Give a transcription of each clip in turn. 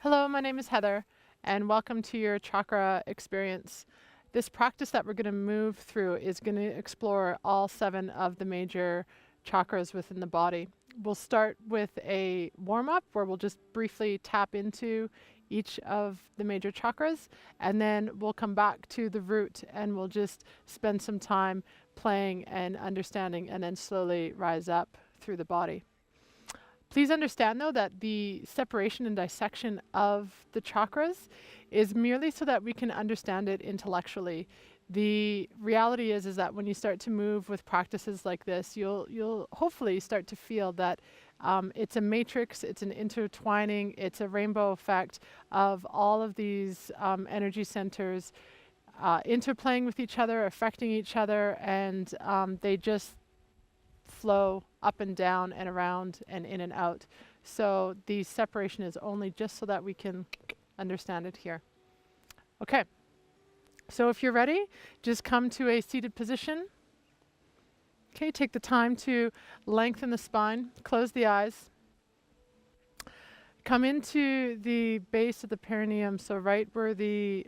Hello, my name is Heather, and welcome to your chakra experience. This practice that we're going to move through is going to explore all 7 of the major chakras within the body. We'll start with a warm-up where we'll just briefly tap into each of the major chakras, and then we'll come back to the root and we'll just spend some time playing and understanding, and then slowly rise up through the body. Please understand, though, that the separation and dissection of the chakras is merely so that we can understand it intellectually. The reality is that when you start to move with practices like this, you'll hopefully start to feel that it's a matrix, it's an intertwining, it's a rainbow effect of all of these energy centers interplaying with each other, affecting each other, and they just flow up and down and around and in and out. So the separation is only just so that we can understand it here. Okay, so if you're ready, just come to a seated position. Okay, take the time to lengthen the spine, close the eyes. Come into the base of the perineum, so right where the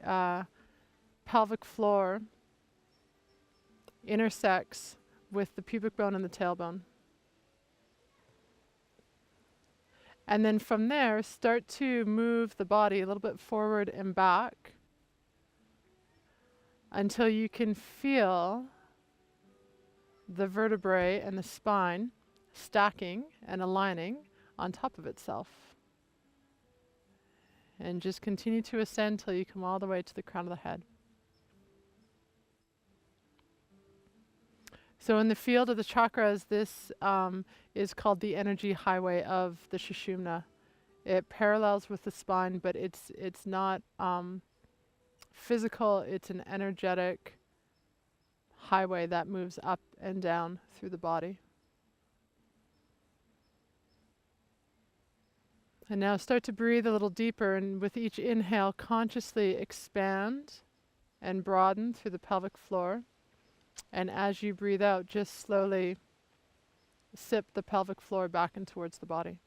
pelvic floor intersects with the pubic bone and the tailbone. And then from there, start to move the body a little bit forward and back until you can feel the vertebrae and the spine stacking and aligning on top of itself. And just continue to ascend till you come all the way to the crown of the head. So in the field of the chakras, this is called the energy highway of the Sushumna. It parallels with the spine, but it's not physical, it's an energetic highway that moves up and down through the body. And now start to breathe a little deeper, and with each inhale, consciously expand and broaden through the pelvic floor. And as you breathe out, just slowly sip the pelvic floor back and towards the body.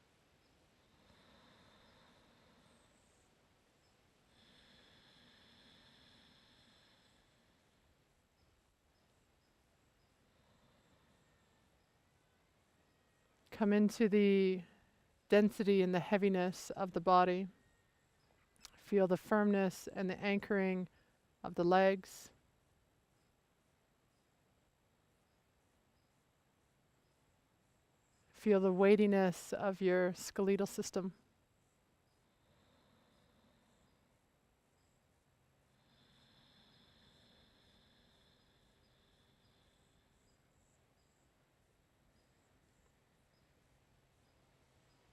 Come into the density and the heaviness of the body. Feel the firmness and the anchoring of the legs. Feel the weightiness of your skeletal system.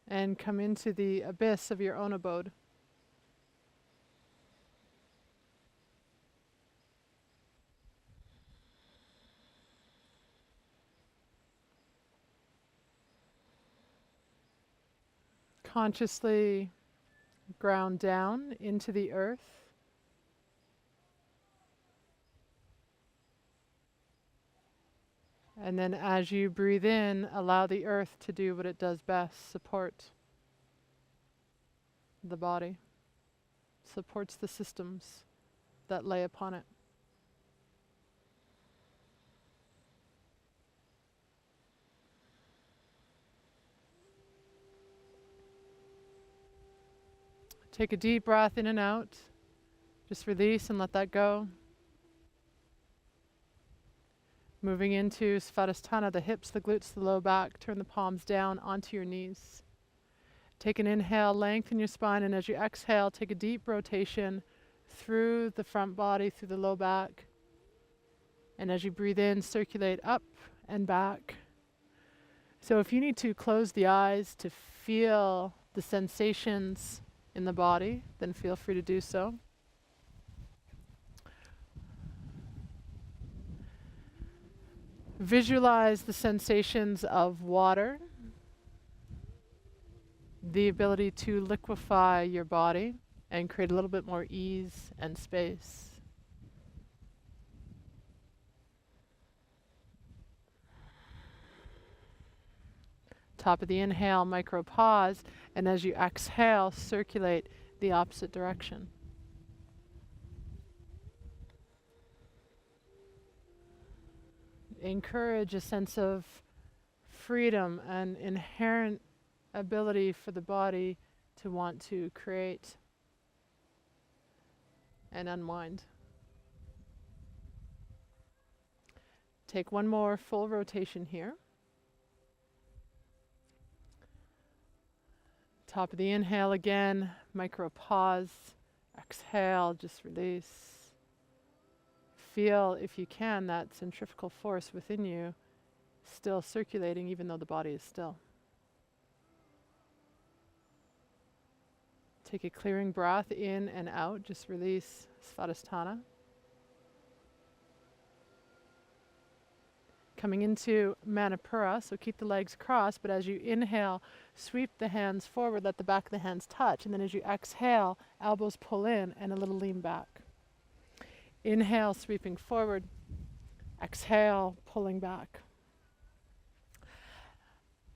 And come into the abyss of your own abode. Consciously ground down into the earth. And then as you breathe in, allow the earth to do what it does best, support the body, supports the systems that lay upon it. Take a deep breath in and out. Just release and let that go. Moving into Svadhisthana, the hips, the glutes, the low back. Turn the palms down onto your knees. Take an inhale, lengthen your spine, and as you exhale, take a deep rotation through the front body, through the low back. And as you breathe in, circulate up and back. So if you need to close the eyes to feel the sensations in the body, then feel free to do so. Visualize the sensations of water, the ability to liquefy your body and create a little bit more ease and space. Top of the inhale, micro pause, and as you exhale, circulate the opposite direction. Encourage a sense of freedom and inherent ability for the body to want to create and unwind. Take one more full rotation here. Top of the inhale again, micro pause. Exhale, just release. Feel, if you can, that centrifugal force within you still circulating even though the body is still. Take a clearing breath in and out, just release Svadhisthana. Coming into Manipura, so keep the legs crossed, but as you inhale, sweep the hands forward, let the back of the hands touch, and then as you exhale, elbows pull in and a little lean back. Inhale, sweeping forward. Exhale, pulling back.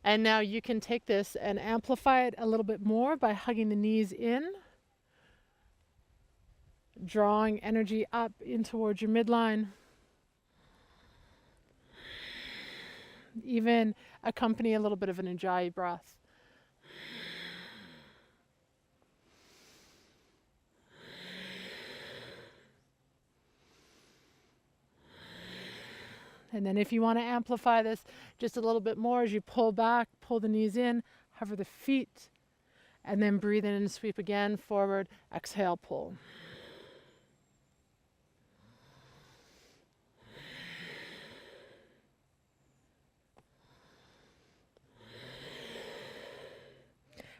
And now you can take this and amplify it a little bit more by hugging the knees in, drawing energy up in towards your midline. Even accompany a little bit of an Ujjayi breath. And then if you want to amplify this just a little bit more, as you pull back, pull the knees in, hover the feet, and then breathe in and sweep again, forward, exhale, pull.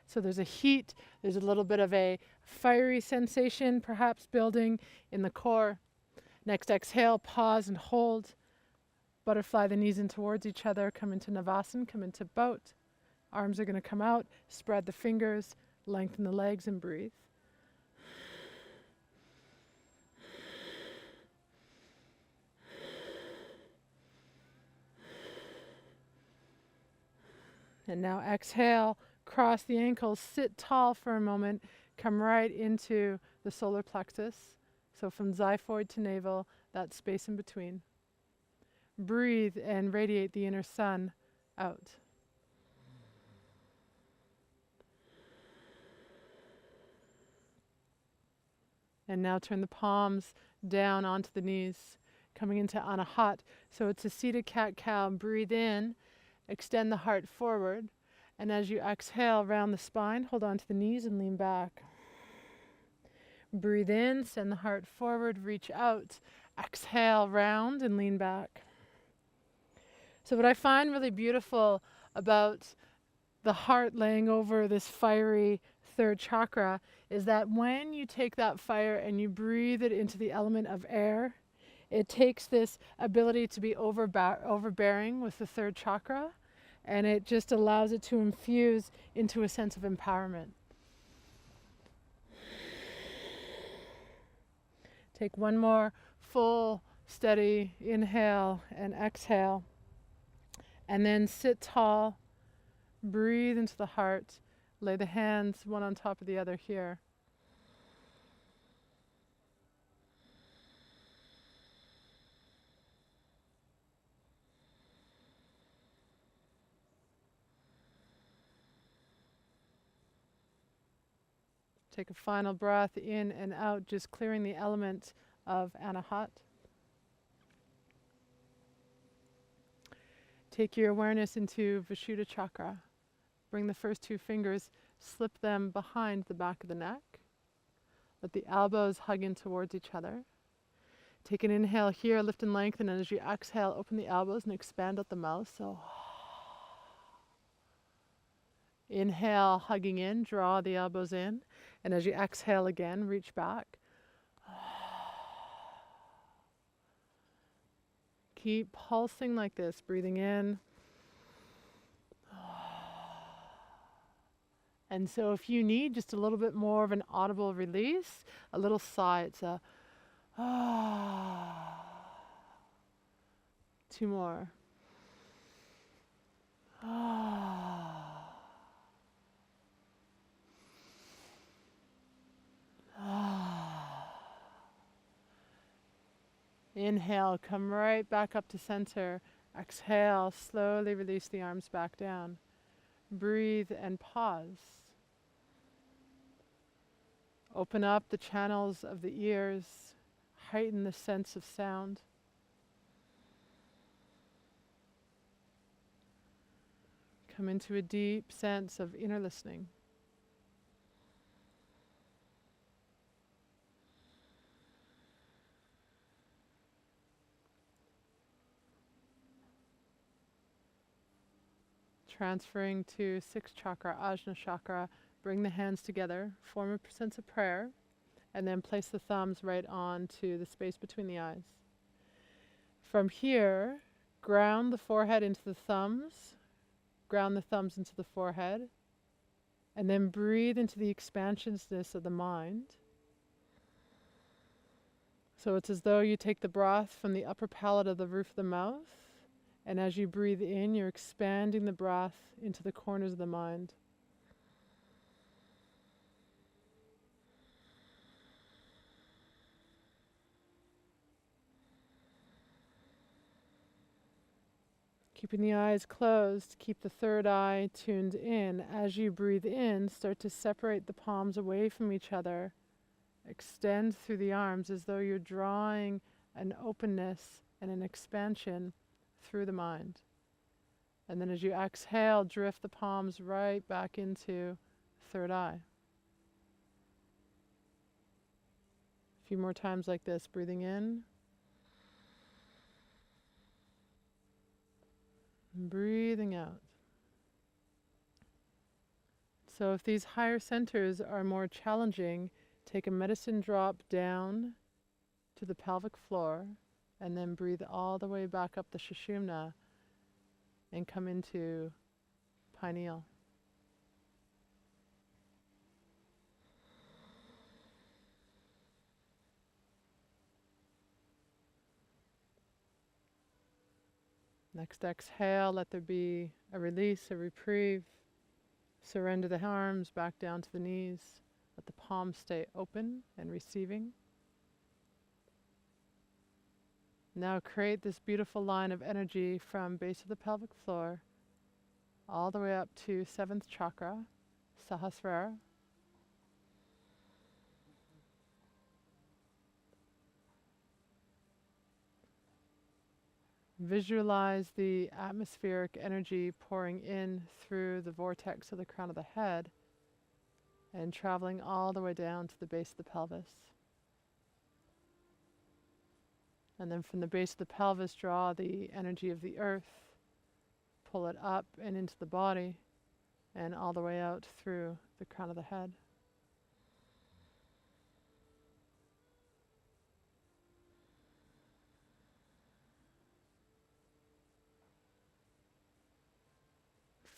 So there's a heat, there's a little bit of a fiery sensation, perhaps building in the core. Next exhale, pause and hold. Butterfly the knees in towards each other, come into Navasana, come into boat. Arms are going to come out, spread the fingers, lengthen the legs and breathe. And now exhale, cross the ankles, sit tall for a moment, come right into the solar plexus. So from xiphoid to navel, that space in between. Breathe and radiate the inner sun out. And now turn the palms down onto the knees, coming into Anahat. So it's a seated cat-cow. Breathe in, extend the heart forward. And as you exhale, round the spine, hold on to the knees and lean back. Breathe in, send the heart forward, reach out. Exhale, round and lean back. So what I find really beautiful about the heart laying over this fiery third chakra is that when you take that fire and you breathe it into the element of air, it takes this ability to be overbearing with the third chakra, and it just allows it to infuse into a sense of empowerment. Take one more full, steady inhale and exhale. And then sit tall, breathe into the heart, lay the hands one on top of the other here. Take a final breath in and out, just clearing the element of Anahat. Take your awareness into Vishuddha chakra. Bring the first two fingers, slip them behind the back of the neck. Let the elbows hug in towards each other. Take an inhale here, lift and lengthen, and as you exhale, open the elbows and expand out the mouth. So inhale, hugging in, draw the elbows in. And as you exhale again, reach back. Keep pulsing like this, breathing in. And so if you need just a little bit more of an audible release, a little sigh, it's a two more. Inhale, come right back up to center. Exhale, slowly release the arms back down. Breathe and pause. Open up the channels of the ears, heighten the sense of sound. Come into a deep sense of inner listening. Transferring to 6th chakra, Ajna chakra, bring the hands together, form a sense of prayer, and then place the thumbs right onto the space between the eyes. From here, ground the forehead into the thumbs, ground the thumbs into the forehead, and then breathe into the expansionness of the mind. So it's as though you take the breath from the upper palate of the roof of the mouth, and as you breathe in, you're expanding the breath into the corners of the mind. Keeping the eyes closed, keep the third eye tuned in. As you breathe in, start to separate the palms away from each other. Extend through the arms as though you're drawing an openness and an expansion through the mind. And then as you exhale, drift the palms right back into third eye. A few more times like this, breathing in. And breathing out. So if these higher centers are more challenging, take a medicine drop down to the pelvic floor and then breathe all the way back up the Sushumna and come into pineal. Next exhale, let there be a release, a reprieve. Surrender the arms back down to the knees. Let the palms stay open and receiving. Now create this beautiful line of energy from base of the pelvic floor all the way up to 7th chakra, Sahasrara. Visualize the atmospheric energy pouring in through the vortex of the crown of the head and traveling all the way down to the base of the pelvis. And then from the base of the pelvis, draw the energy of the earth, pull it up and into the body, and all the way out through the crown of the head.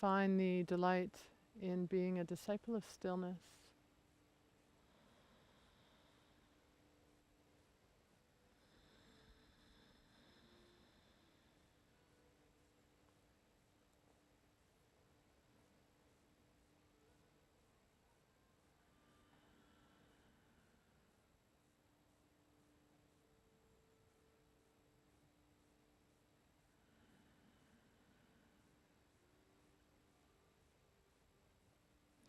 Find the delight in being a disciple of stillness.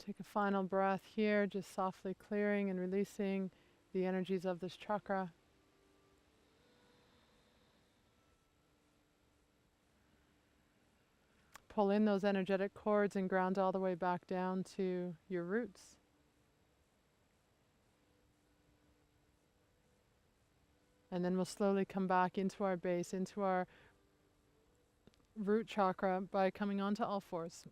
Take a final breath here, just softly clearing and releasing the energies of this chakra. Pull in those energetic cords and ground all the way back down to your roots. And then we'll slowly come back into our base, into our root chakra by coming onto all fours.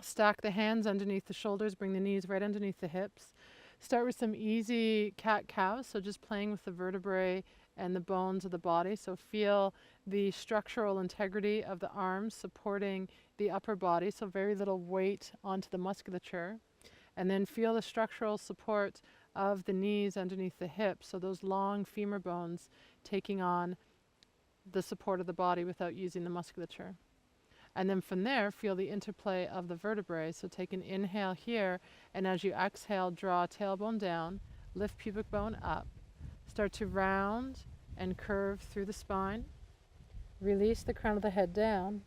Stack the hands underneath the shoulders, bring the knees right underneath the hips. Start with some easy cat-cow, so just playing with the vertebrae and the bones of the body. So feel the structural integrity of the arms supporting the upper body, so very little weight onto the musculature. And then feel the structural support of the knees underneath the hips, so those long femur bones taking on the support of the body without using the musculature. And then from there, feel the interplay of the vertebrae. So take an inhale here, and as you exhale, draw tailbone down, lift pubic bone up. Start to round and curve through the spine. Release the crown of the head down.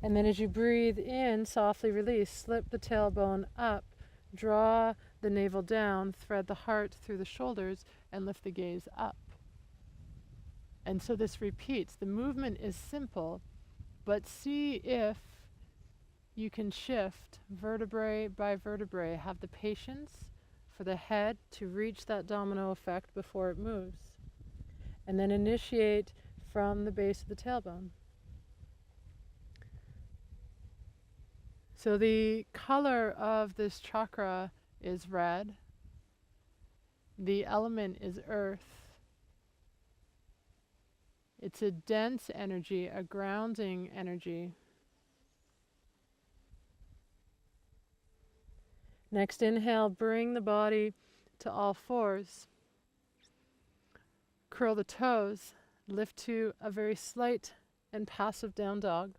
And then as you breathe in, softly release, slip the tailbone up, draw the navel down, thread the heart through the shoulders, and lift the gaze up. And so this repeats. The movement is simple, but see if you can shift vertebrae by vertebrae. Have the patience for the head to reach that domino effect before it moves. And then initiate from the base of the tailbone. So the color of this chakra is red. The element is earth. It's a dense energy, a grounding energy. Next inhale, bring the body to all fours. Curl the toes, lift to a very slight and passive down dog.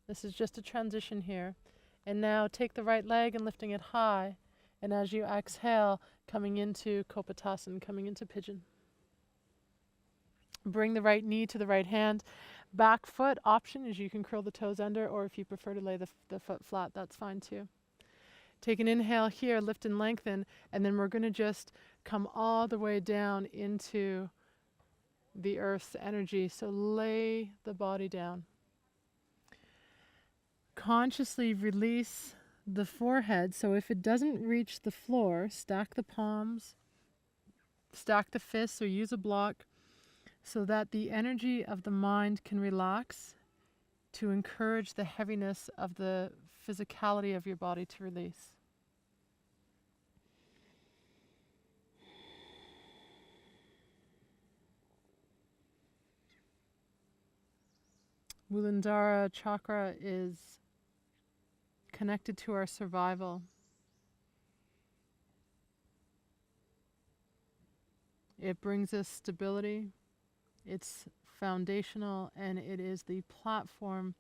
This is just a transition here. And now take the right leg and lifting it high. And as you exhale, coming into Kapotasana, coming into pigeon. Bring the right knee to the right hand. Back foot option is you can curl the toes under, or if you prefer to lay the foot flat, that's fine too. Take an inhale here, lift and lengthen, and then we're going to just come all the way down into the earth's energy. So lay the body down. Consciously release the forehead. So if it doesn't reach the floor, stack the palms, stack the fists, or use a block so that the energy of the mind can relax to encourage the heaviness of the physicality of your body to release. Muladhara chakra is connected to our survival. It brings us stability. It's foundational, and it is the platform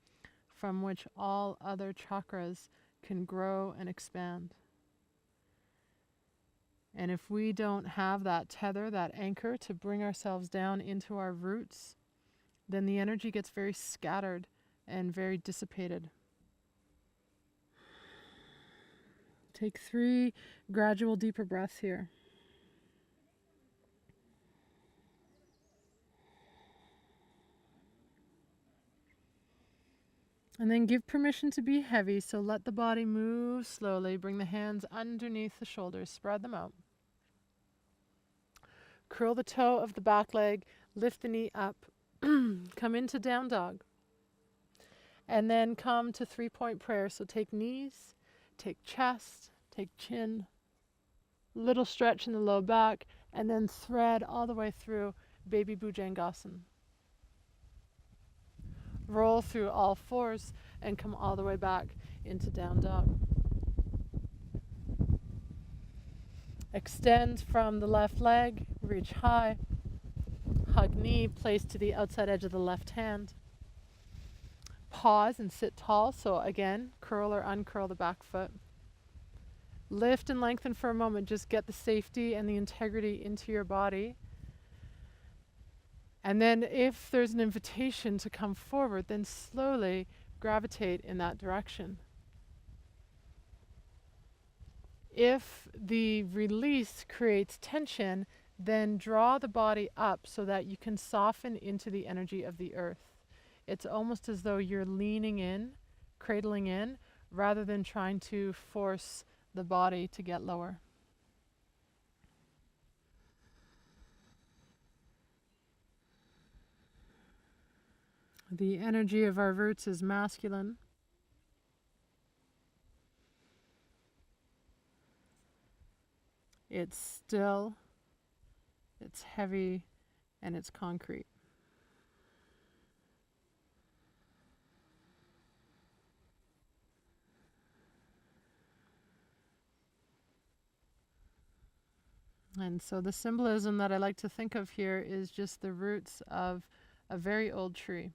from which all other chakras can grow and expand. And if we don't have that tether, that anchor to bring ourselves down into our roots, then the energy gets very scattered and very dissipated. Take 3 gradual deeper breaths here. And then give permission to be heavy, so let the body move slowly. Bring the hands underneath the shoulders, spread them out. Curl the toe of the back leg, lift the knee up, come into down dog. And then come to 3-point prayer. So take knees, take chest, take chin, little stretch in the low back, and then thread all the way through baby Bhujangasana. Roll through all fours and come all the way back into down dog. Extend from the left leg, reach high, hug knee, place to the outside edge of the left hand. Pause and sit tall, so again, curl or uncurl the back foot. Lift and lengthen for a moment, just get the safety and the integrity into your body. And then if there's an invitation to come forward, then slowly gravitate in that direction. If the release creates tension, then draw the body up so that you can soften into the energy of the earth. It's almost as though you're leaning in, cradling in, rather than trying to force the body to get lower. The energy of our roots is masculine. It's still, it's heavy, and it's concrete. And so the symbolism that I like to think of here is just the roots of a very old tree.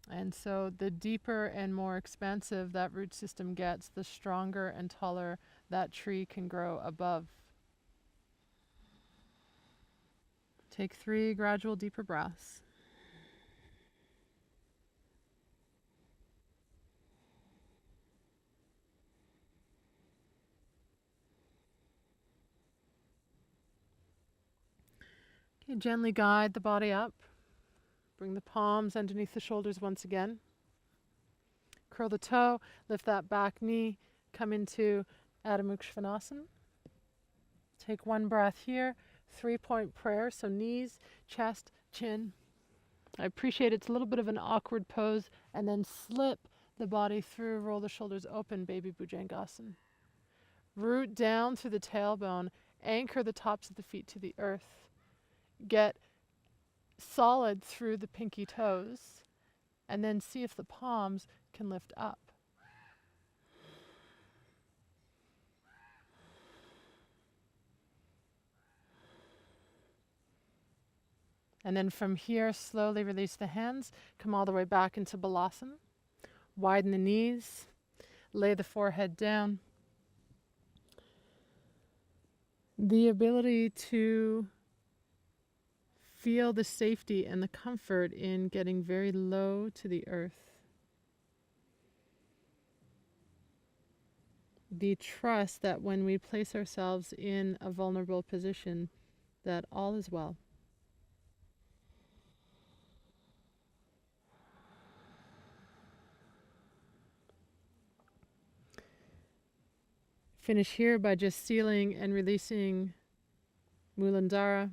And so the deeper and more expansive that root system gets, the stronger and taller that tree can grow above. Take 3 gradual deeper breaths. Okay, gently guide the body up. Bring the palms underneath the shoulders once again. Curl the toe, lift that back knee, come into Adho Mukha Svanasana. Take 1 breath here, 3-point prayer, so knees, chest, chin. I appreciate it's a little bit of an awkward pose, and then slip the body through, roll the shoulders open, baby Bhujangasana. Root down through the tailbone, anchor the tops of the feet to the earth. Get solid through the pinky toes, and then see if the palms can lift up. And then from here, slowly release the hands, come all the way back into Balasana. Widen the knees, lay the forehead down. The ability to feel the safety and the comfort in getting very low to the earth. The trust that when we place ourselves in a vulnerable position, that all is well. Finish here by just sealing and releasing Muladhara.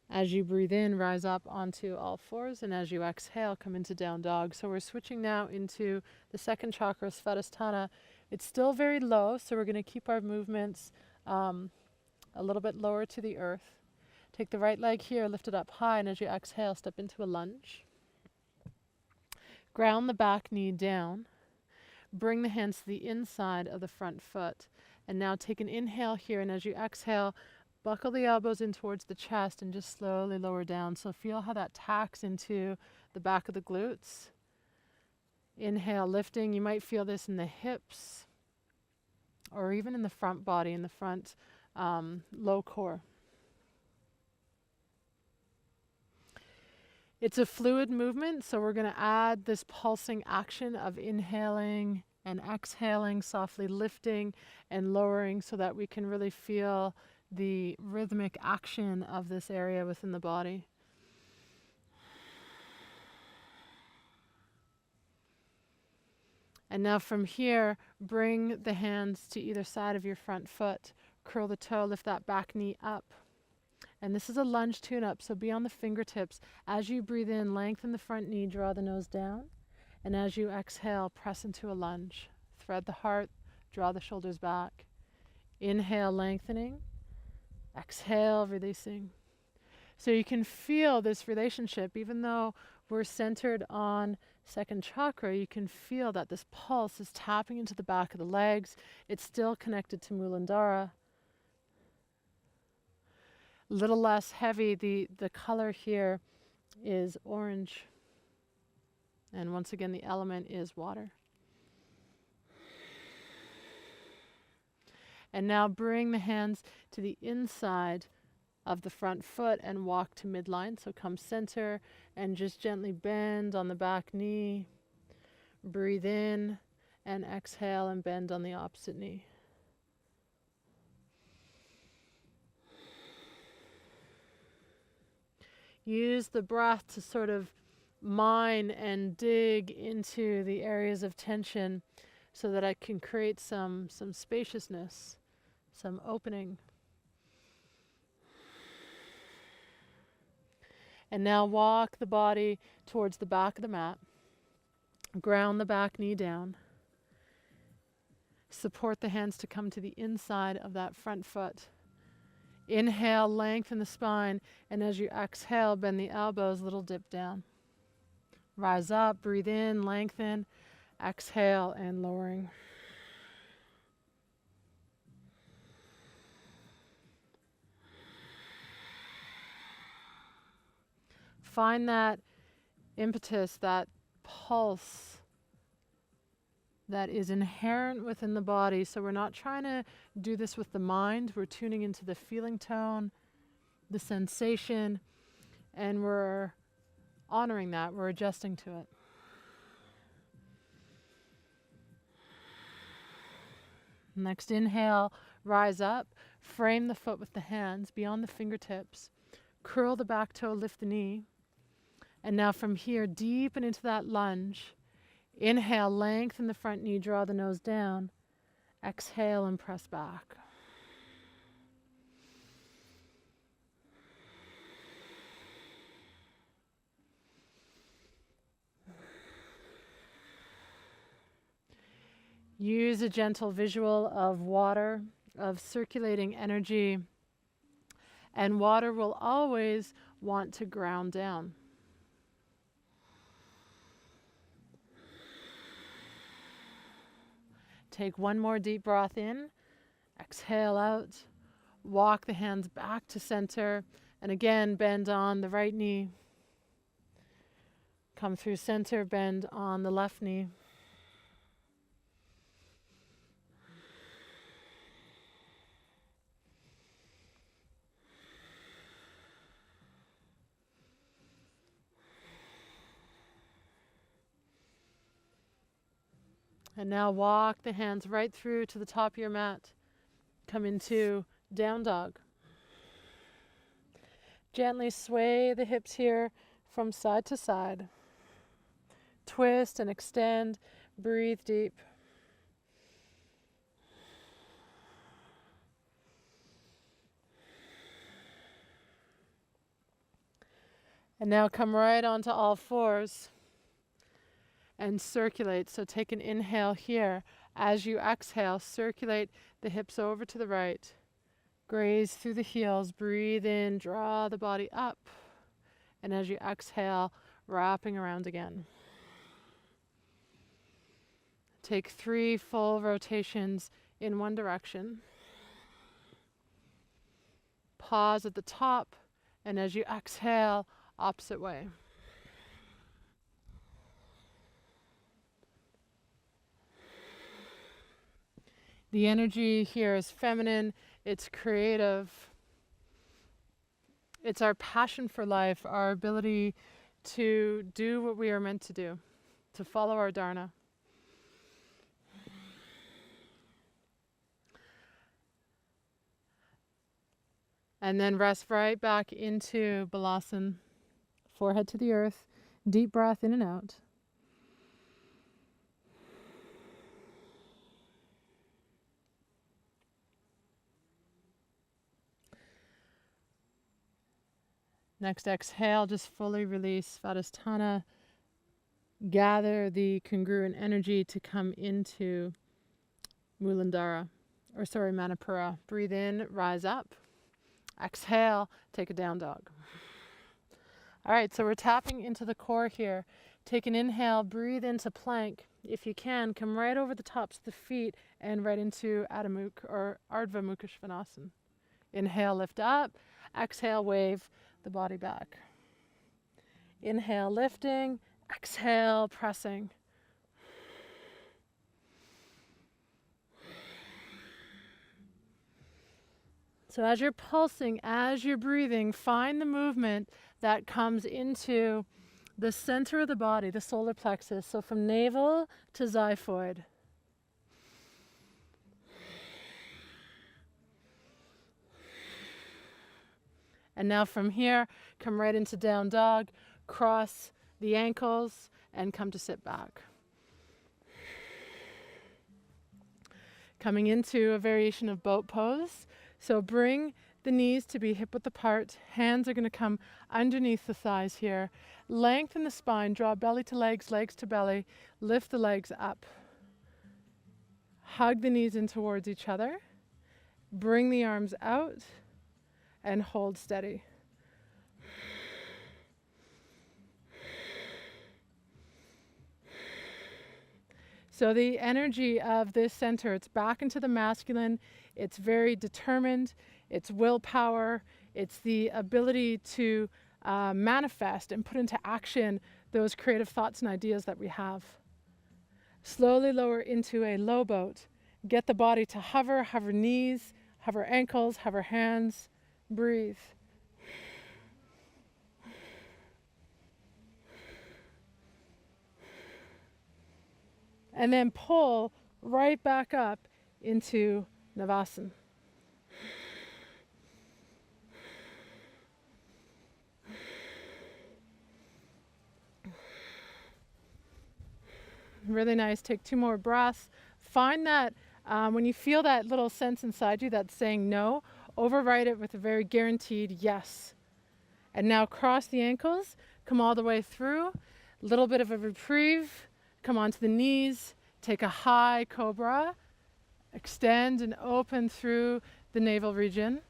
As you breathe in, rise up onto all fours, and as you exhale, come into down dog. So we're switching now into the second chakra, Svadhisthana. It's still very low, so we're going to keep our movements a little bit lower to the earth. Take the right leg here, lift it up high, and as you exhale, step into a lunge. Ground the back knee down. Bring the hands to the inside of the front foot. And now take an inhale here, and as you exhale, buckle the elbows in towards the chest and just slowly lower down. So feel how that tacks into the back of the glutes. Inhale, lifting. You might feel this in the hips or even in the front body, in the front low core. It's a fluid movement, so we're going to add this pulsing action of inhaling and exhaling, softly lifting and lowering so that we can really feel the rhythmic action of this area within the body. And now from here, bring the hands to either side of your front foot. Curl the toe, lift that back knee up. And this is a lunge tune-up, so be on the fingertips. As you breathe in, lengthen the front knee, draw the nose down. And as you exhale, press into a lunge. Thread the heart, draw the shoulders back. Inhale, lengthening. Exhale, releasing. So you can feel this relationship, even though we're centered on second chakra, you can feel that this pulse is tapping into the back of the legs. It's still connected to Muladhara. A little less heavy. The color here is orange. And once again, the element is water. And now bring the hands to the inside of the front foot and walk to midline. So come center and just gently bend on the back knee. Breathe in and exhale and bend on the opposite knee. Use the breath to sort of mine and dig into the areas of tension so that I can create some spaciousness, some opening. And now walk the body towards the back of the mat. Ground the back knee down. Support the hands to come to the inside of that front foot. Inhale, lengthen the spine, and as you exhale, bend the elbows, little dip down. Rise up, breathe in, lengthen, exhale, and lowering. Find that impetus, that pulse that is inherent within the body. So we're not trying to do this with the mind. We're tuning into the feeling tone, the sensation, and we're honoring that. We're adjusting to it. Next inhale, rise up, frame the foot with the hands beyond the fingertips, curl the back toe, lift the knee. And now from here, deepen into that lunge. Inhale, lengthen the front knee, draw the nose down. Exhale and press back. Use a gentle visual of water, of circulating energy, and water will always want to ground down. Take one more deep breath in, exhale out, walk the hands back to center, and again bend on the right knee. Come through center, bend on the left knee. And now walk the hands right through to the top of your mat. Come into down dog. Gently sway the hips here from side to side. Twist and extend. Breathe deep. And now come right onto all fours and circulate. So take an inhale here. As you exhale, circulate the hips over to the right. Graze through the heels. Breathe in, draw the body up. And as you exhale, wrapping around again. Take 3 full rotations in one direction. Pause at the top, and as you exhale, opposite way. The energy here is feminine, it's creative. It's our passion for life, our ability to do what we are meant to do, to follow our dharna. And then rest right back into Balasana, forehead to the earth, deep breath in and out. Next exhale, just fully release Svadhisthana. Gather the congruent energy to come into Manipura. Breathe in, rise up. Exhale, take a down dog. All right, so we're tapping into the core here. Take an inhale, breathe into plank. If you can, come right over the tops of the feet and right into Adho Mukha or Ardha Mukha Svanasana. Inhale, lift up. Exhale, wave the body back. Inhale, lifting. Exhale, pressing. So as you're pulsing, as you're breathing, find the movement that comes into the center of the body, the solar plexus. So from navel to xiphoid. And now from here, come right into down dog, cross the ankles, and come to sit back. Coming into a variation of boat pose. So bring the knees to be hip width apart. Hands are going to come underneath the thighs here. Lengthen the spine, draw belly to legs, legs to belly. Lift the legs up. Hug the knees in towards each other. Bring the arms out and hold steady. So the energy of this center, it's back into the masculine. It's very determined. It's willpower. It's the ability to manifest and put into action those creative thoughts and ideas that we have. Slowly lower into a low boat. Get the body to hover, hover knees, hover ankles, hover hands. Breathe. And then pull right back up into Navasana. Really nice. Take 2 more breaths. Find that when you feel that little sense inside you that's saying no, override it with a very guaranteed yes. And now cross the ankles, come all the way through, little bit of a reprieve, come onto the knees, take a high cobra, extend and open through the navel region.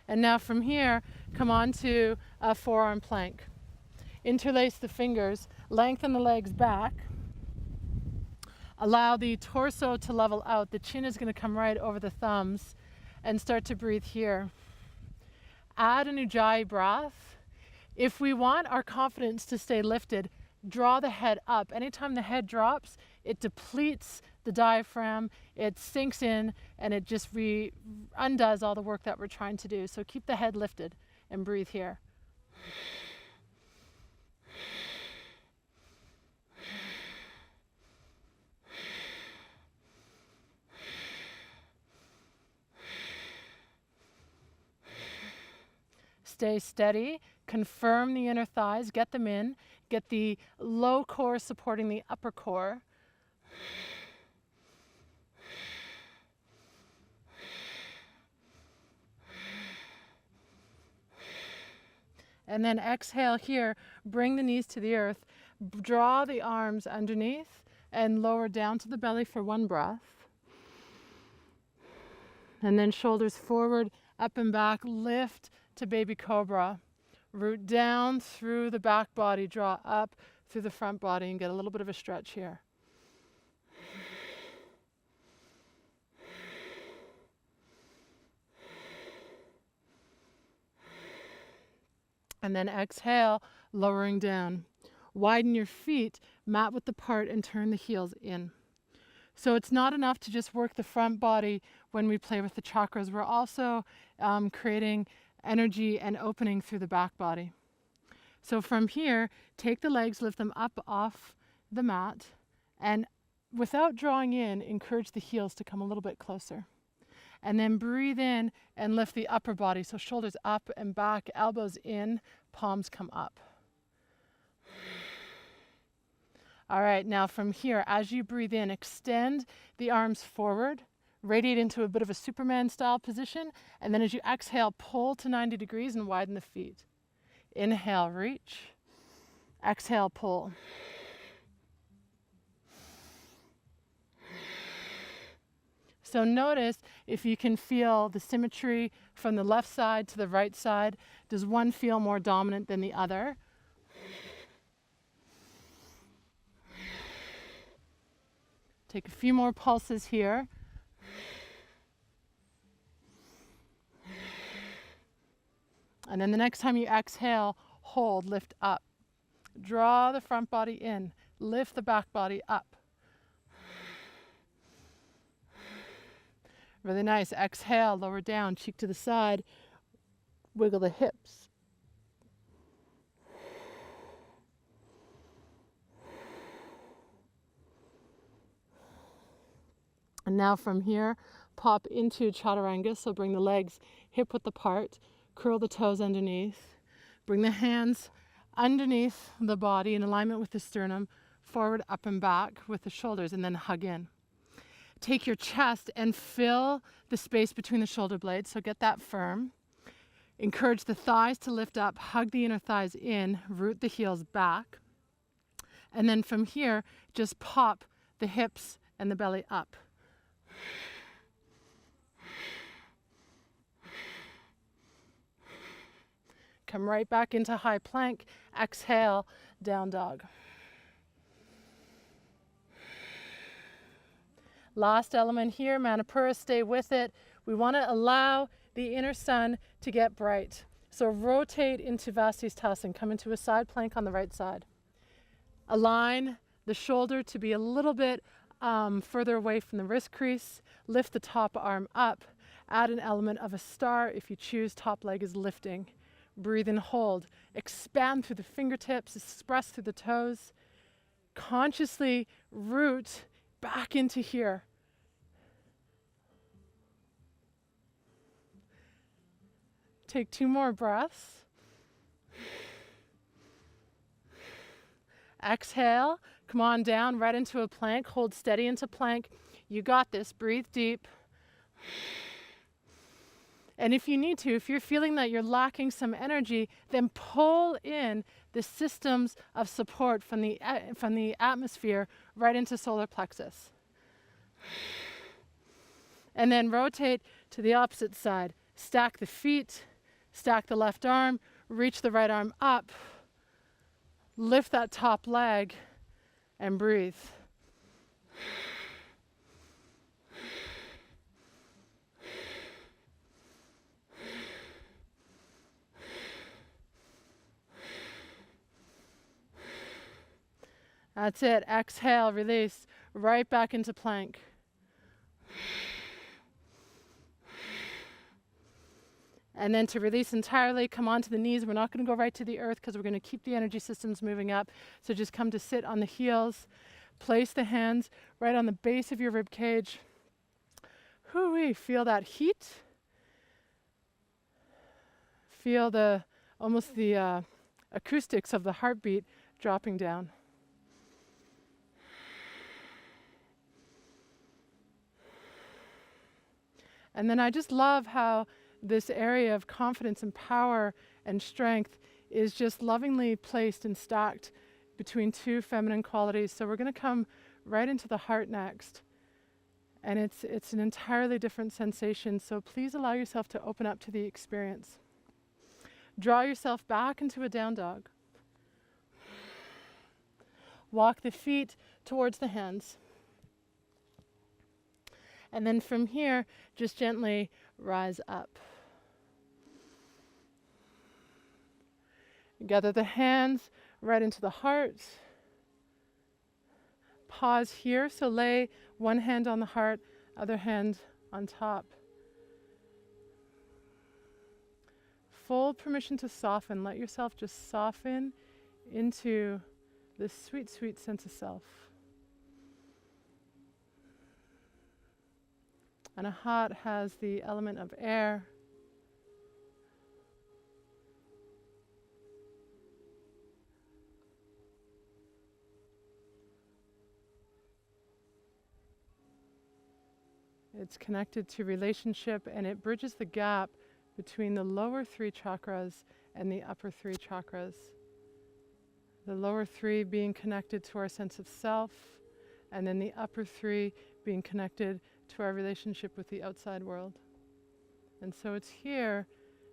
And now from here, come on to a forearm plank. Interlace the fingers, lengthen the legs back. Allow the torso to level out. The chin is going to come right over the thumbs, and start to breathe here. Add an Ujjayi breath. If we want our confidence to stay lifted, draw the head up. Anytime the head drops, it depletes the diaphragm, it sinks in, and it just undoes all the work that we're trying to do. So keep the head lifted and breathe here. Stay steady, confirm the inner thighs, get them in, get the low core supporting the upper core. And then exhale here, bring the knees to the earth, draw the arms underneath and lower down to the belly for 1 breath. And then shoulders forward, up and back, lift to baby cobra. Root down through the back body, draw up through the front body, and get a little bit of a stretch here. And then exhale, lowering down. Widen your feet, mat width apart, and turn the heels in. So it's not enough to just work the front body when we play with the chakras. We're also creating energy and opening through the back body. So from here, take the legs, lift them up off the mat, and without drawing in, encourage the heels to come a little bit closer. And then breathe in and lift the upper body. So shoulders up and back, elbows in, palms come up. All right, now from here, as you breathe in, extend the arms forward, radiate into a bit of a Superman style position, and then as you exhale, pull to 90 degrees and widen the feet. Inhale, reach. Exhale, pull. So notice if you can feel the symmetry from the left side to the right side. Does one feel more dominant than the other? Take a few more pulses here. And then the next time you exhale, hold, lift up. Draw the front body in, lift the back body up. Really nice. Exhale, lower down, cheek to the side, wiggle the hips. And now from here, pop into chaturanga. So bring the legs hip width apart, curl the toes underneath, bring the hands underneath the body in alignment with the sternum, forward, up and back with the shoulders, and then hug in. Take your chest and fill the space between the shoulder blades, so get that firm. Encourage the thighs to lift up, hug the inner thighs in, root the heels back. And then from here, just pop the hips and the belly up. Come right back into high plank. Exhale, down dog. Last element here, Manipura, stay with it. We want to allow the inner sun to get bright. So rotate into Vasisthasana, come into a side plank on the right side. Align the shoulder to be a little bit further away from the wrist crease. Lift the top arm up. Add an element of a star. If you choose, top leg is lifting. Breathe and hold. Expand through the fingertips, express through the toes. Consciously root back into here. Take 2 more breaths. Exhale, come on down right into a plank. Hold steady into plank. You got this. Breathe deep. And if you need to, if you're feeling that you're lacking some energy, then pull in the systems of support from the atmosphere right into solar plexus. And then rotate to the opposite side. Stack the feet, stack the left arm, reach the right arm up, lift that top leg, and breathe. That's it. Exhale, release, right back into plank. And then to release entirely, come onto the knees. We're not going to go right to the earth because we're going to keep the energy systems moving up. So just come to sit on the heels. Place the hands right on the base of your rib cage. Hoo-wee, feel that heat. Feel almost the acoustics of the heartbeat dropping down. And then I just love how this area of confidence and power and strength is just lovingly placed and stacked between 2 feminine qualities. So we're going to come right into the heart next. And it's an entirely different sensation. So please allow yourself to open up to the experience. Draw yourself back into a down dog. Walk the feet towards the hands. And then from here, just gently rise up. Gather the hands right into the heart. Pause here, so lay one hand on the heart, other hand on top. Full permission to soften. Let yourself just soften into this sweet, sweet sense of self. And a heart has the element of air. It's connected to relationship, and it bridges the gap between the lower 3 chakras and the upper 3 chakras. The lower 3 being connected to our sense of self, and then the upper 3 being connected to our relationship with the outside world. And so it's here,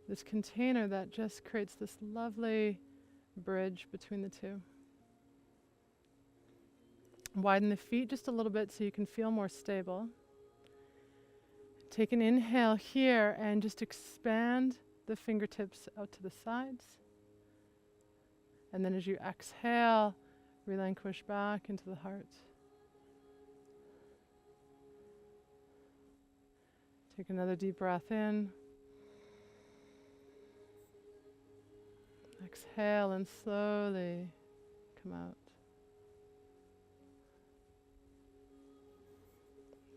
this container, that just creates this lovely bridge between the 2. Widen the feet just a little bit so you can feel more stable. Take an inhale here and just expand the fingertips out to the sides. And then as you exhale, relinquish back into the heart. Take another deep breath in. Exhale and slowly come out.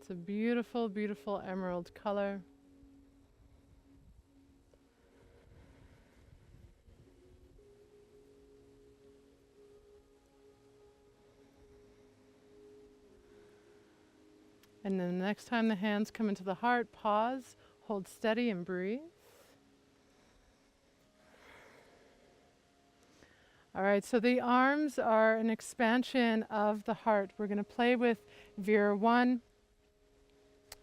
It's a beautiful, beautiful emerald color. And then the next time the hands come into the heart, pause, hold steady and breathe. All right, so the arms are an expansion of the heart. We're going to play with Veer 1,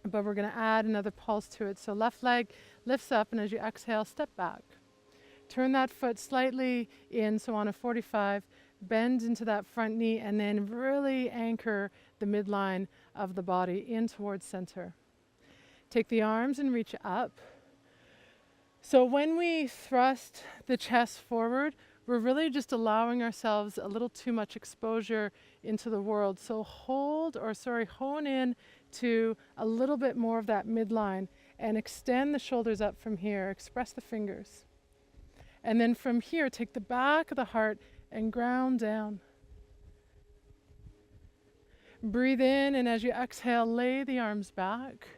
but we're going to add another pulse to it. So left leg lifts up, and as you exhale, step back. Turn that foot slightly in, so on a 45, bend into that front knee, and then really anchor the midline of the body in towards center. Take the arms and reach up. So when we thrust the chest forward, we're really just allowing ourselves a little too much exposure into the world. So hone in to a little bit more of that midline and extend the shoulders up from here. Express the fingers. And then from here, take the back of the heart and ground down. Breathe in, and as you exhale, lay the arms back.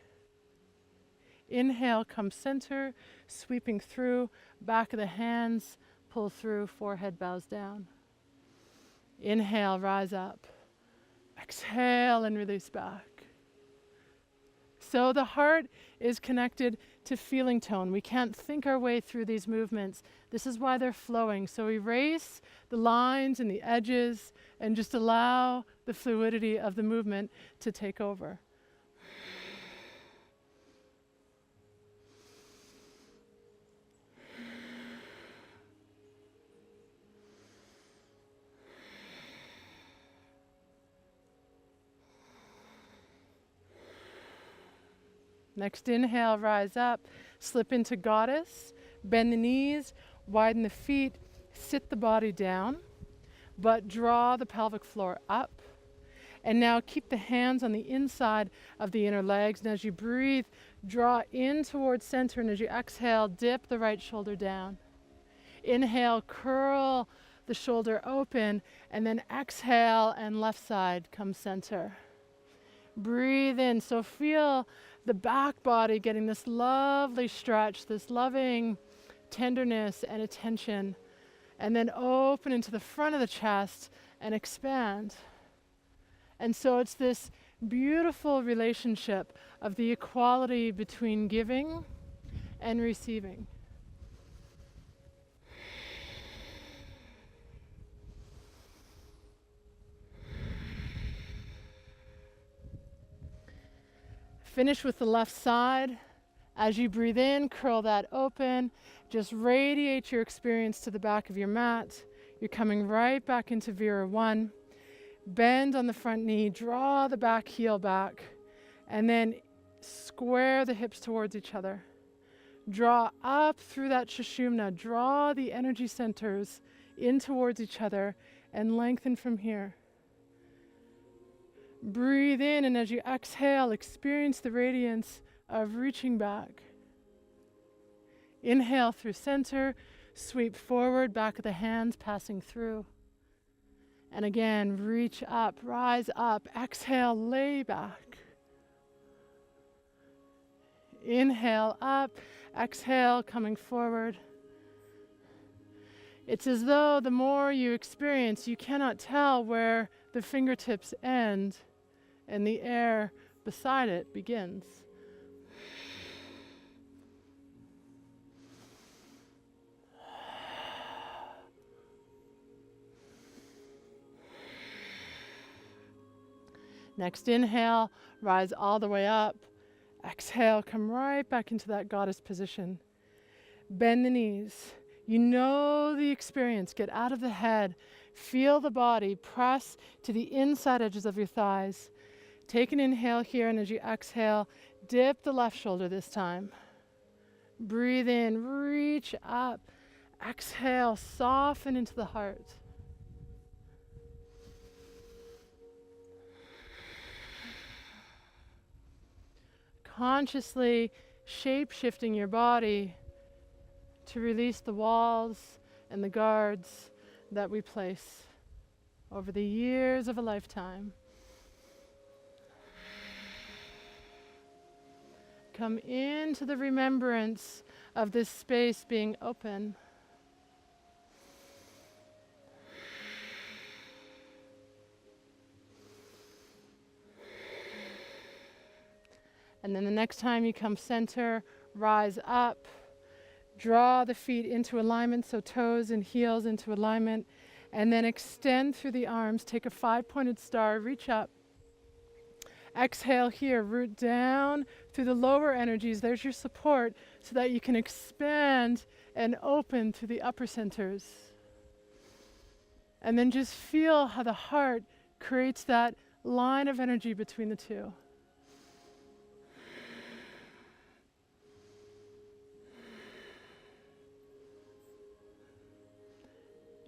Inhale, come center, sweeping through, back of the hands, pull through, forehead bows down. Inhale, rise up. Exhale and release back. So the heart is connected to feeling tone. We can't think our way through these movements. This is why they're flowing. So erase the lines and the edges and just allow the fluidity of the movement to take over. Next inhale, rise up, slip into goddess, bend the knees, widen the feet, sit the body down, but draw the pelvic floor up. And now keep the hands on the inside of the inner legs. And as you breathe, draw in towards center. And as you exhale, dip the right shoulder down. Inhale, curl the shoulder open. And then exhale, and left side, come center. Breathe in. So feel the back body getting this lovely stretch, this loving tenderness and attention. And then open into the front of the chest and expand. And so it's this beautiful relationship of the equality between giving and receiving. Finish with the left side. As you breathe in, curl that open. Just radiate your experience to the back of your mat. You're coming right back into Vira 1. Bend on the front knee, draw the back heel back, and then square the hips towards each other. Draw up through that Sushumna. Draw the energy centers in towards each other and lengthen from here. Breathe in, and as you exhale, experience the radiance of reaching back. Inhale through center, sweep forward, back of the hands passing through. And again, reach up, rise up, exhale, lay back. Inhale up, exhale, coming forward. It's as though the more you experience, you cannot tell where the fingertips end and the air beside it begins. Next inhale, rise all the way up. Exhale, come right back into that goddess position. Bend the knees. You know the experience. Get out of the head. Feel the body. Press to the inside edges of your thighs. Take an inhale here, and as you exhale, dip the left shoulder this time. Breathe in, reach up. Exhale, soften into the heart. Consciously shape-shifting your body to release the walls and the guards that we place over the years of a lifetime. Come into the remembrance of this space being open. And then the next time you come center, rise up. Draw the feet into alignment, so toes and heels into alignment. And then extend through the arms. Take a 5-pointed star, reach up. Exhale here, root down through the lower energies. There's your support so that you can expand and open through the upper centers. And then just feel how the heart creates that line of energy between the two.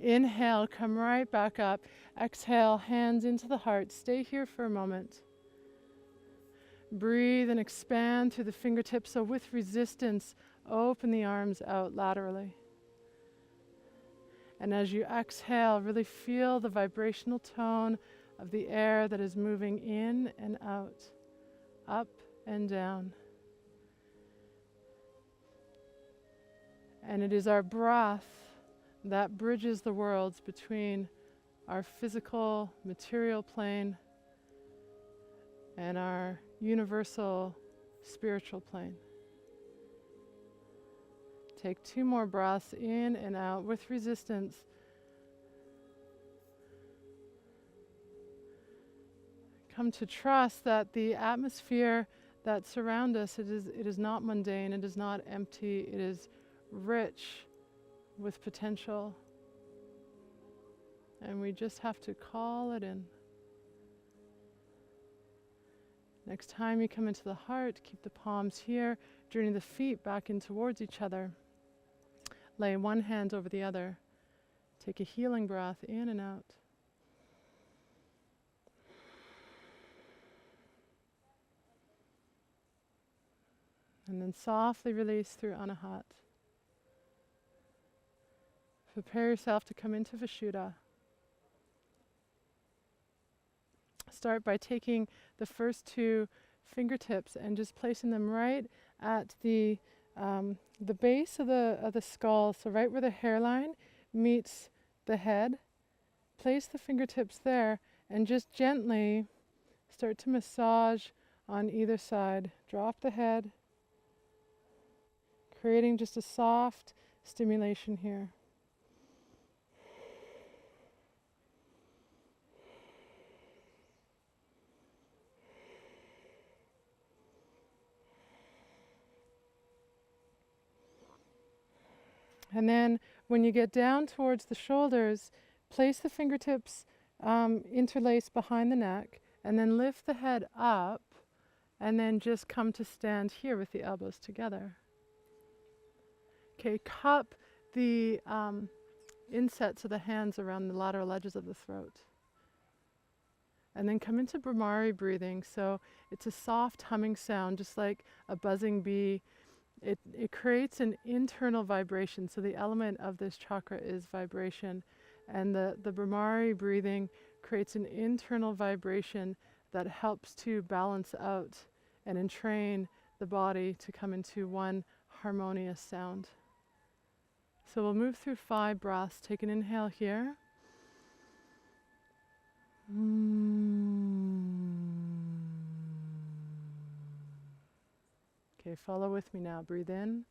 Inhale, come right back up. Exhale, hands into the heart. Stay here for a moment. Breathe and expand through the fingertips. So with resistance, open the arms out laterally. And as you exhale, really feel the vibrational tone of the air that is moving in and out, up and down. And it is our breath that bridges the worlds between our physical, material plane and our universal, spiritual plane. Take 2 more breaths in and out with resistance. Come to trust that the atmosphere that surrounds us, it is not mundane, it is not empty, it is rich with potential. And we just have to call it in. Next time you come into the heart, keep the palms here, journey the feet back in towards each other. Lay one hand over the other. Take a healing breath in and out. And then softly release through Anahat. Prepare yourself to come into Vishuddha. Start by taking the first 2 fingertips and just placing them right at the base of the skull, so right where the hairline meets the head. Place the fingertips there and just gently start to massage on either side. Drop the head, creating just a soft stimulation here. And then when you get down towards the shoulders, place the fingertips interlaced behind the neck, and then lift the head up, and then just come to stand here with the elbows together. Okay, cup the insets of the hands around the lateral edges of the throat. And then come into Brahmari breathing. So it's a soft humming sound, just like a buzzing bee. It creates an internal vibration. So the element of this chakra is vibration. And the Brahmari breathing creates an internal vibration that helps to balance out and entrain the body to come into one harmonious sound. So we'll move through 5 breaths. Take an inhale here. Okay, follow with me now. Breathe in.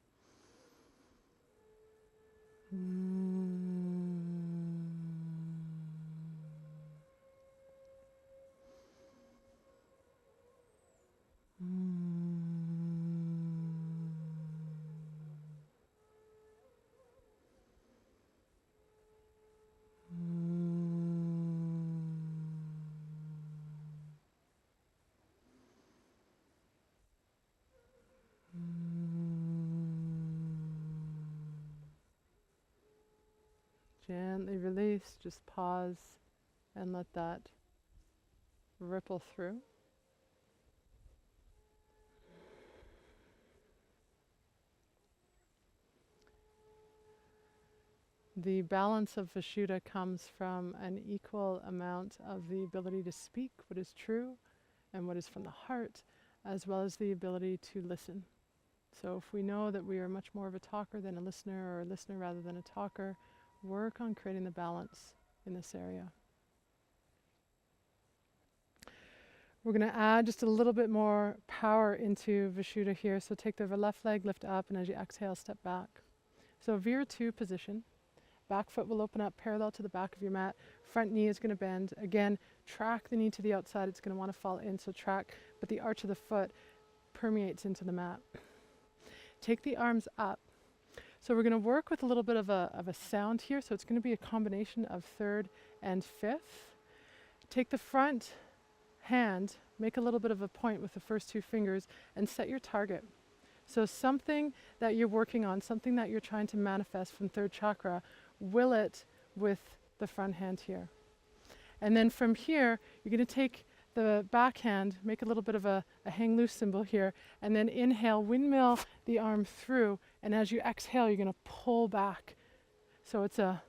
Gently release, just pause and let that ripple through. The balance of Vishuddha comes from an equal amount of the ability to speak what is true and what is from the heart, as well as the ability to listen. So if we know that we are much more of a talker than a listener, or a listener rather than a talker, work on creating the balance in this area. We're going to add just a little bit more power into Vishuddha here. So take the left leg, lift up, and as you exhale, step back. So Virya-2 position. Back foot will open up parallel to the back of your mat. Front knee is going to bend. Again, track the knee to the outside. It's going to want to fall in, so track, but the arch of the foot permeates into the mat. Take the arms up. So we're going to work with a little bit of a sound here. So it's going to be a combination of 3rd and 5th. Take the front hand, make a little bit of a point with the first 2 fingers, and set your target. So something that you're working on, something that you're trying to manifest from 3rd chakra, will it with the front hand here. And then from here, you're going to take the back hand, make a little bit of a hang loose symbol here, and then inhale, windmill the arm through, and as you exhale, you're going to pull back. So it's a...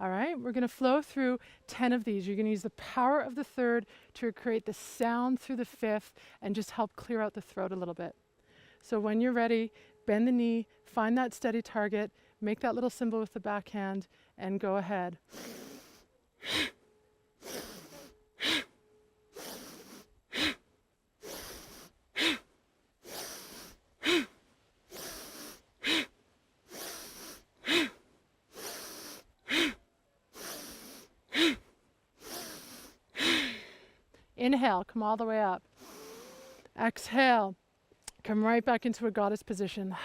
All right, we're going to flow through 10 of these. You're going to use the power of the third to create the sound through the fifth and just help clear out the throat a little bit. So when you're ready, bend the knee, find that steady target, make that little symbol with the back hand, and go ahead. Inhale, come all the way up. Exhale, come right back into a goddess position.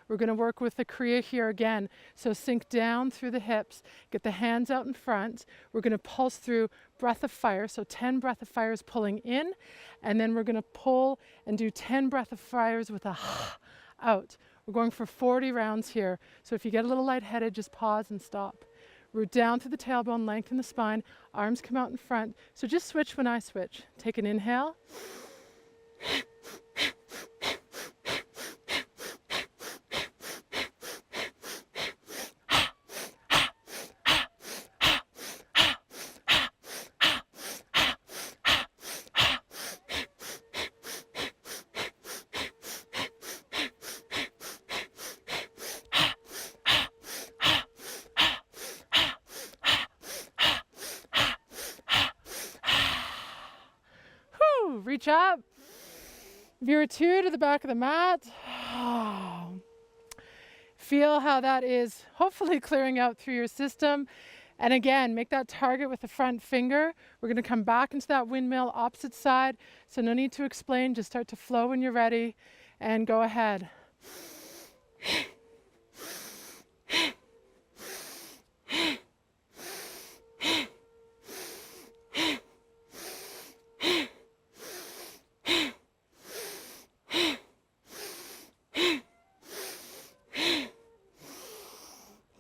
We're going to work with the Kriya here again. So sink down through the hips, get the hands out in front. We're going to pulse through breath of fire. So 10 breath of fires pulling in, and then we're going to pull and do 10 breath of fires with a out. We're going for 40 rounds here. So if you get a little lightheaded, just pause and stop. Root down through the tailbone, lengthen the spine, arms come out in front. So just switch when I switch. Take an inhale. Reach up, veer two to the back of the mat. Feel how that is hopefully clearing out through your system. And again, make that target with the front finger. We're going to come back into that windmill opposite side. So no need to explain, just start to flow when you're ready and go ahead.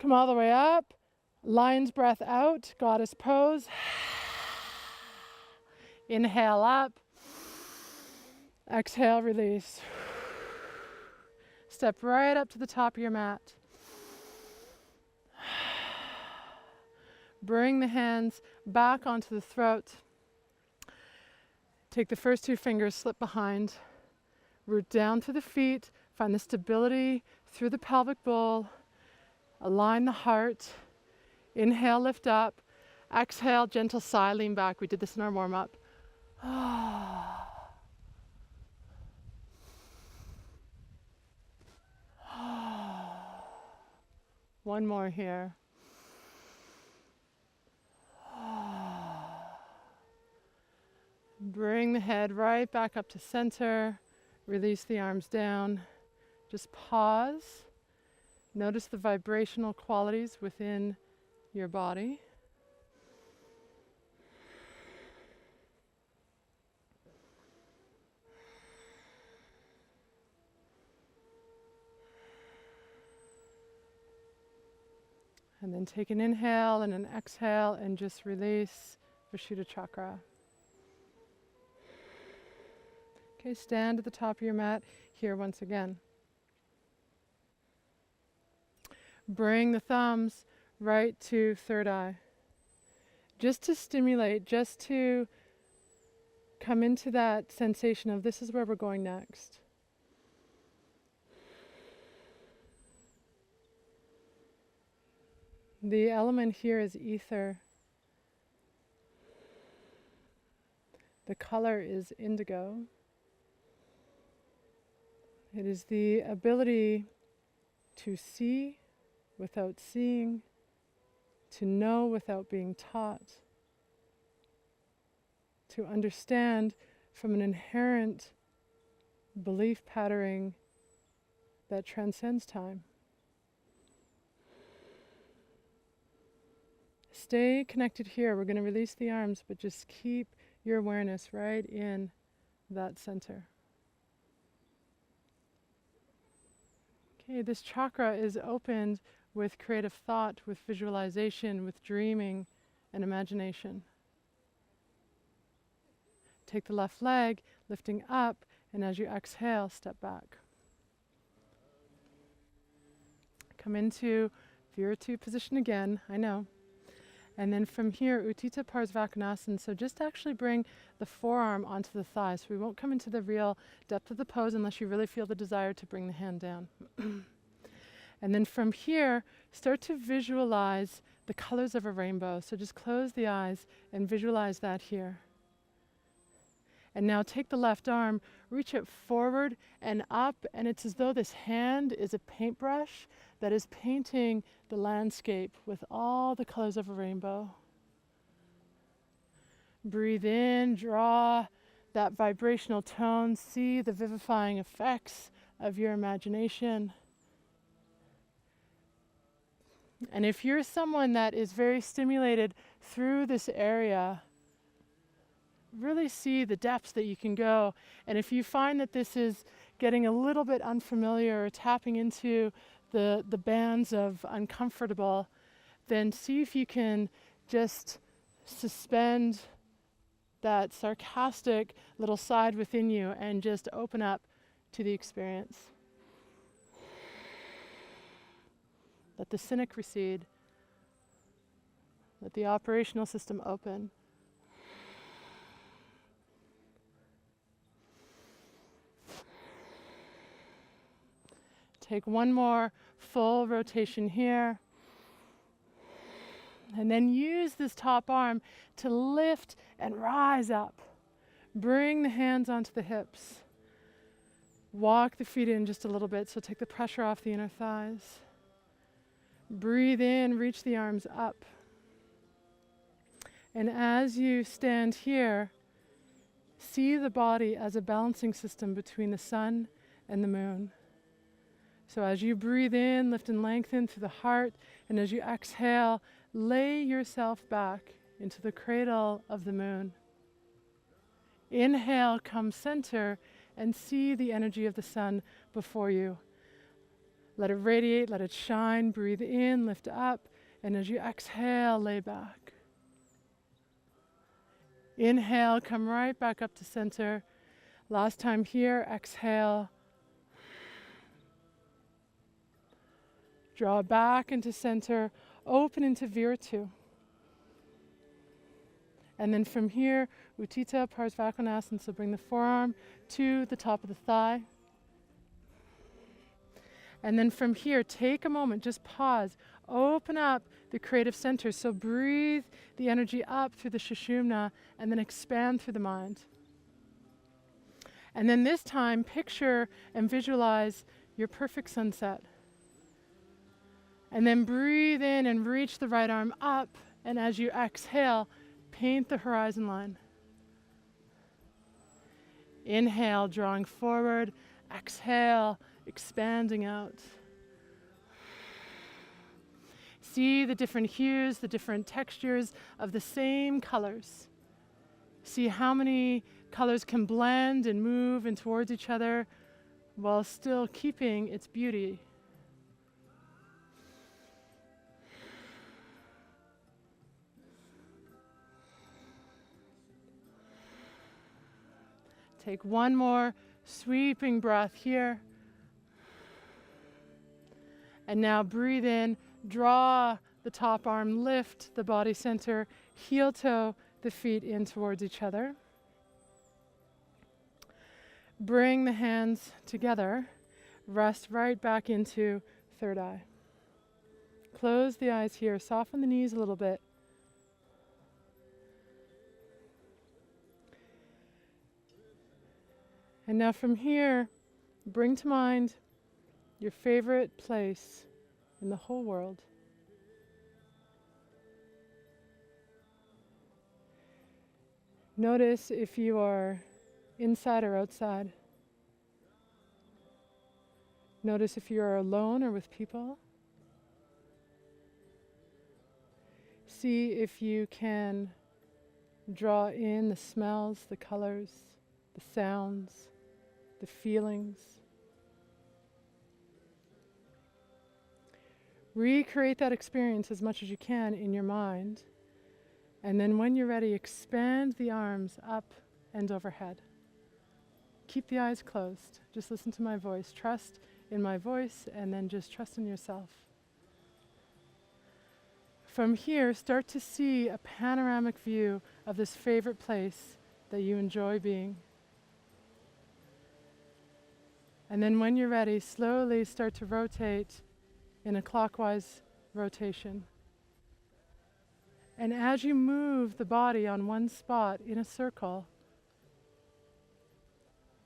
Come all the way up, lion's breath out, goddess pose. Inhale up, exhale, release. Step right up to the top of your mat. Bring the hands back onto the throat. Take the first two fingers, slip behind, root down through the feet, find the stability through the pelvic bowl. Align the heart. Inhale, lift up. Exhale, gentle sigh, lean back. We did this in our warm-up. One more here. Bring the head right back up to center. Release the arms down. Just pause. Notice the vibrational qualities within your body. And then take an inhale and an exhale and just release Vishuddha Chakra. Okay, stand at the top of your mat here once again. Bring the thumbs right to third eye. Just to stimulate, just to come into that sensation of this is where we're going next. The element here is ether. The color is indigo. It is the ability to see without seeing, to know without being taught, to understand from an inherent belief patterning that transcends time. Stay connected here. We're going to release the arms, but just keep your awareness right in that center. Okay, this chakra is opened with creative thought, with visualization, with dreaming and imagination. Take the left leg, lifting up, and as you exhale, step back. Come into Viratu position again, I know. And then from here, Utthita Parsvakonasana. So just actually bring the forearm onto the thigh. So we won't come into the real depth of the pose unless you really feel the desire to bring the hand down. And then from here, start to visualize the colors of a rainbow. So just close the eyes and visualize that here. And now take the left arm, reach it forward and up, and it's as though this hand is a paintbrush that is painting the landscape with all the colors of a rainbow. Breathe in, draw that vibrational tone, see the vivifying effects of your imagination. And if you're someone that is very stimulated through this area, really see the depths that you can go. And if you find that this is getting a little bit unfamiliar or tapping into the bands of uncomfortable, then see if you can just suspend that sarcastic little side within you and just open up to the experience. Let the cynic recede. Let the operational system open. Take one more full rotation here. And then use this top arm to lift and rise up. Bring the hands onto the hips. Walk the feet in just a little bit, so take the pressure off the inner thighs. Breathe in, reach the arms up. And as you stand here, see the body as a balancing system between the sun and the moon. So as you breathe in, lift and lengthen through the heart, and as you exhale, lay yourself back into the cradle of the moon. Inhale, come center, and see the energy of the sun before you. Let it radiate, let it shine. Breathe in, lift up, and as you exhale, lay back. Inhale, come right back up to center. Last time here, exhale. Draw back into center, open into Viratu. And then from here, Utthita Parsvakonasana, so bring the forearm to the top of the thigh. And then from here, take a moment, just pause, open up the creative center. So breathe the energy up through the Sushumna and then expand through the mind. And then this time, picture and visualize your perfect sunset. And then breathe in and reach the right arm up, and as you exhale, paint the horizon line. Inhale, drawing forward. Exhale, expanding out. See the different hues, the different textures of the same colors. See how many colors can blend and move in towards each other while still keeping its beauty. Take one more sweeping breath here. And now breathe in, draw the top arm, lift the body center, heel toe the feet in towards each other. Bring the hands together, rest right back into third eye. Close the eyes here, soften the knees a little bit. And now from here, bring to mind your favorite place in the whole world. Notice if you are inside or outside. Notice if you are alone or with people. See if you can draw in the smells, the colors, the sounds, the feelings. Recreate that experience as much as you can in your mind. And then when you're ready, expand the arms up and overhead. Keep the eyes closed. Just listen to my voice. Trust in my voice, and then just trust in yourself. From here, start to see a panoramic view of this favorite place that you enjoy being. And then when you're ready, slowly start to rotate in a clockwise rotation. And as you move the body on one spot in a circle,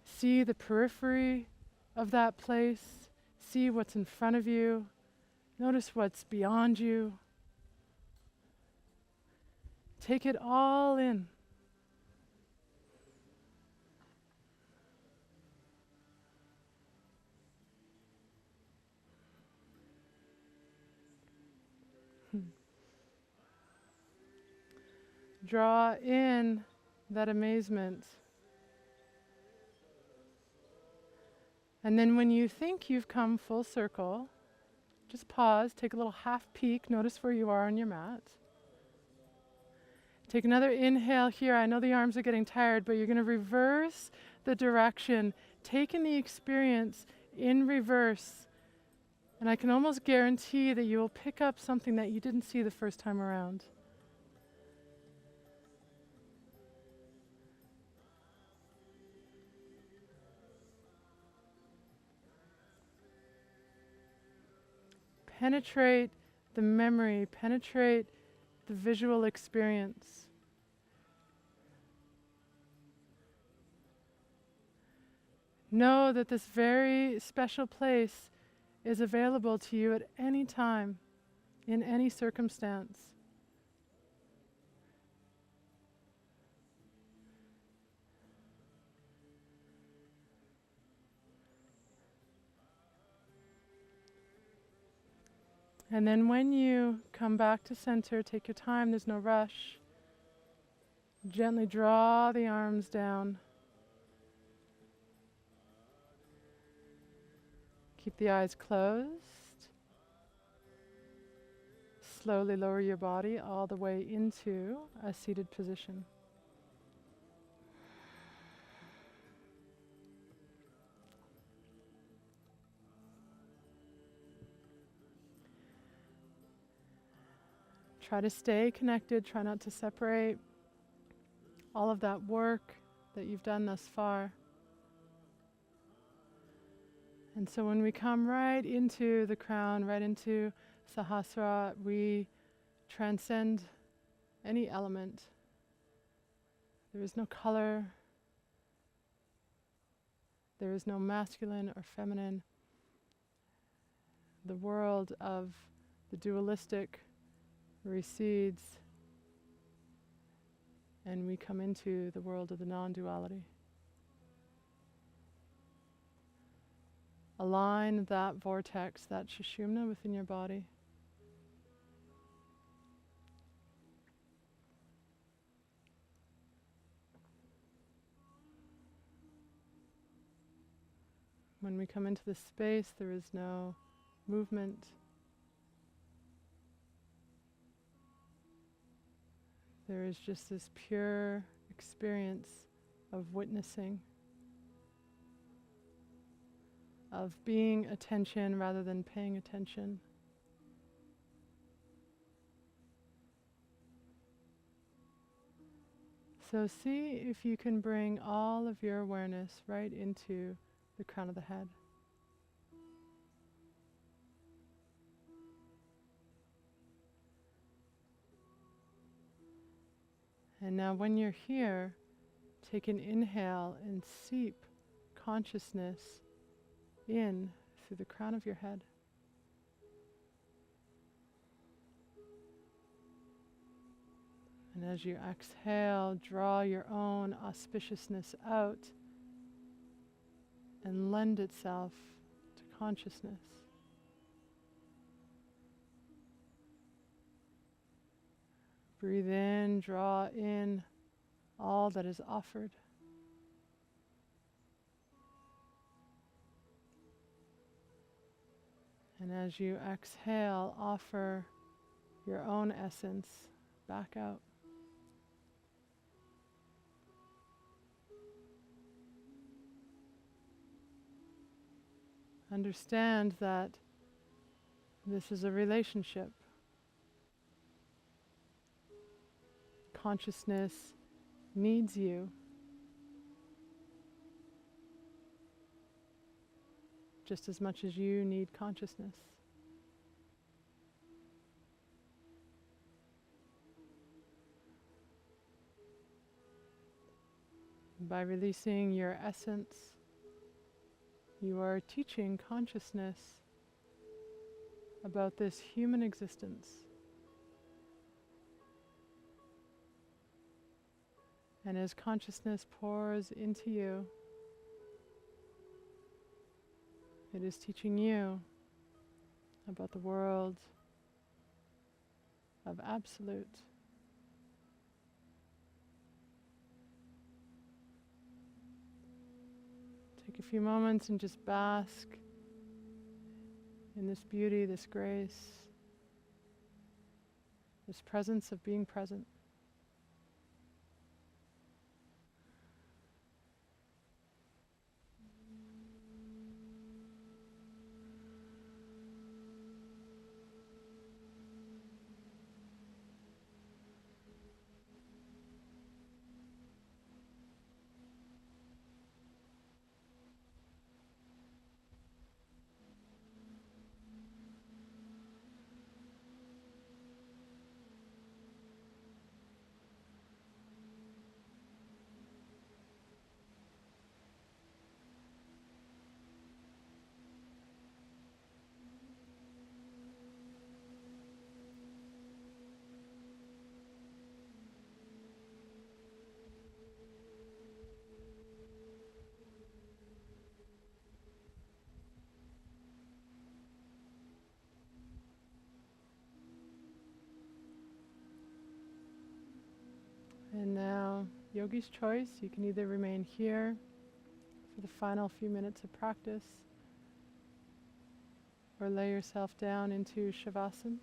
see the periphery of that place, see what's in front of you, notice what's beyond you. Take it all in. Draw in that amazement. And then when you think you've come full circle, just pause, take a little half peek, notice where you are on your mat. Take another inhale here. I know the arms are getting tired, but you're going to reverse the direction, taking the experience in reverse. And I can almost guarantee that you will pick up something that you didn't see the first time around. Penetrate the memory, penetrate the visual experience. Know that this very special place is available to you at any time, in any circumstance. And then when you come back to center, take your time, there's no rush. Gently draw the arms down. Keep the eyes closed. Slowly lower your body all the way into a seated position. Try to stay connected, try not to separate all of that work that you've done thus far. And so when we come right into the crown, right into Sahasrara, we transcend any element. There is no color. There is no masculine or feminine. The world of the dualistic recedes, and we come into the world of the non-duality. Align that vortex, that Sushumna within your body. When we come into this space, there is no movement. There is just this pure experience of witnessing, of being attention rather than paying attention. So see if you can bring all of your awareness right into the crown of the head. And now when you're here, take an inhale and seep consciousness in through the crown of your head. And as you exhale, draw your own auspiciousness out and lend itself to consciousness. Breathe in, draw in all that is offered. And as you exhale, offer your own essence back out. Understand that this is a relationship. Consciousness needs you just as much as you need consciousness. By releasing your essence, you are teaching consciousness about this human existence. And as consciousness pours into you, it is teaching you about the world of absolute. Take a few moments and just bask in this beauty, this grace, this presence of being present. And now, yogi's choice, you can either remain here for the final few minutes of practice or lay yourself down into Shavasana.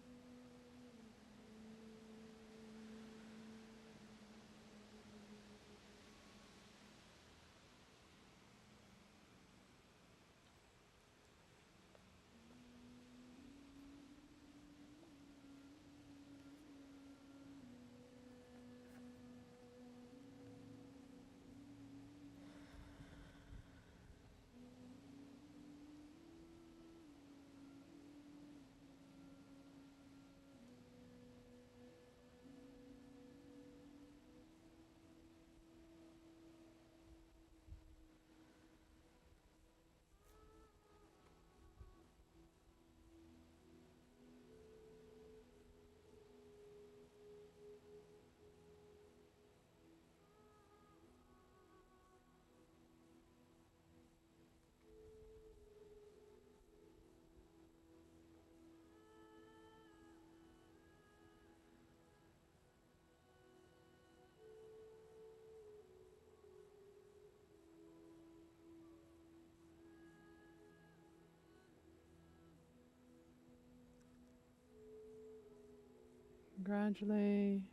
Gradually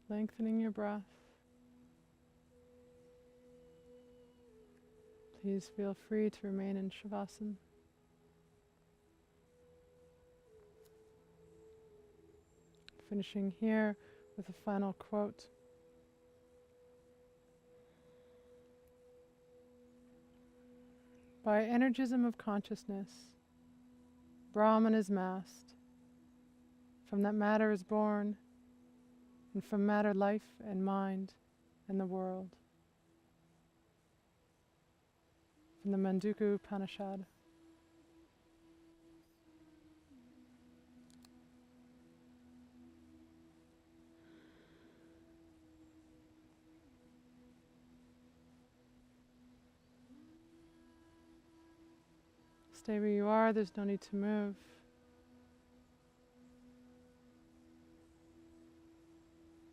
lengthening your breath. Please feel free to remain in Shavasana. Finishing here with a final quote. By energism of consciousness, Brahman is massed. From that matter is born, and from matter life and mind and the world. From the Mandukya Upanishad. Stay where you are, there's no need to move.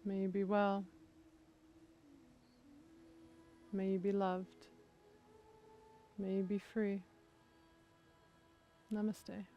May you be well. May you be loved. May you be free. Namaste.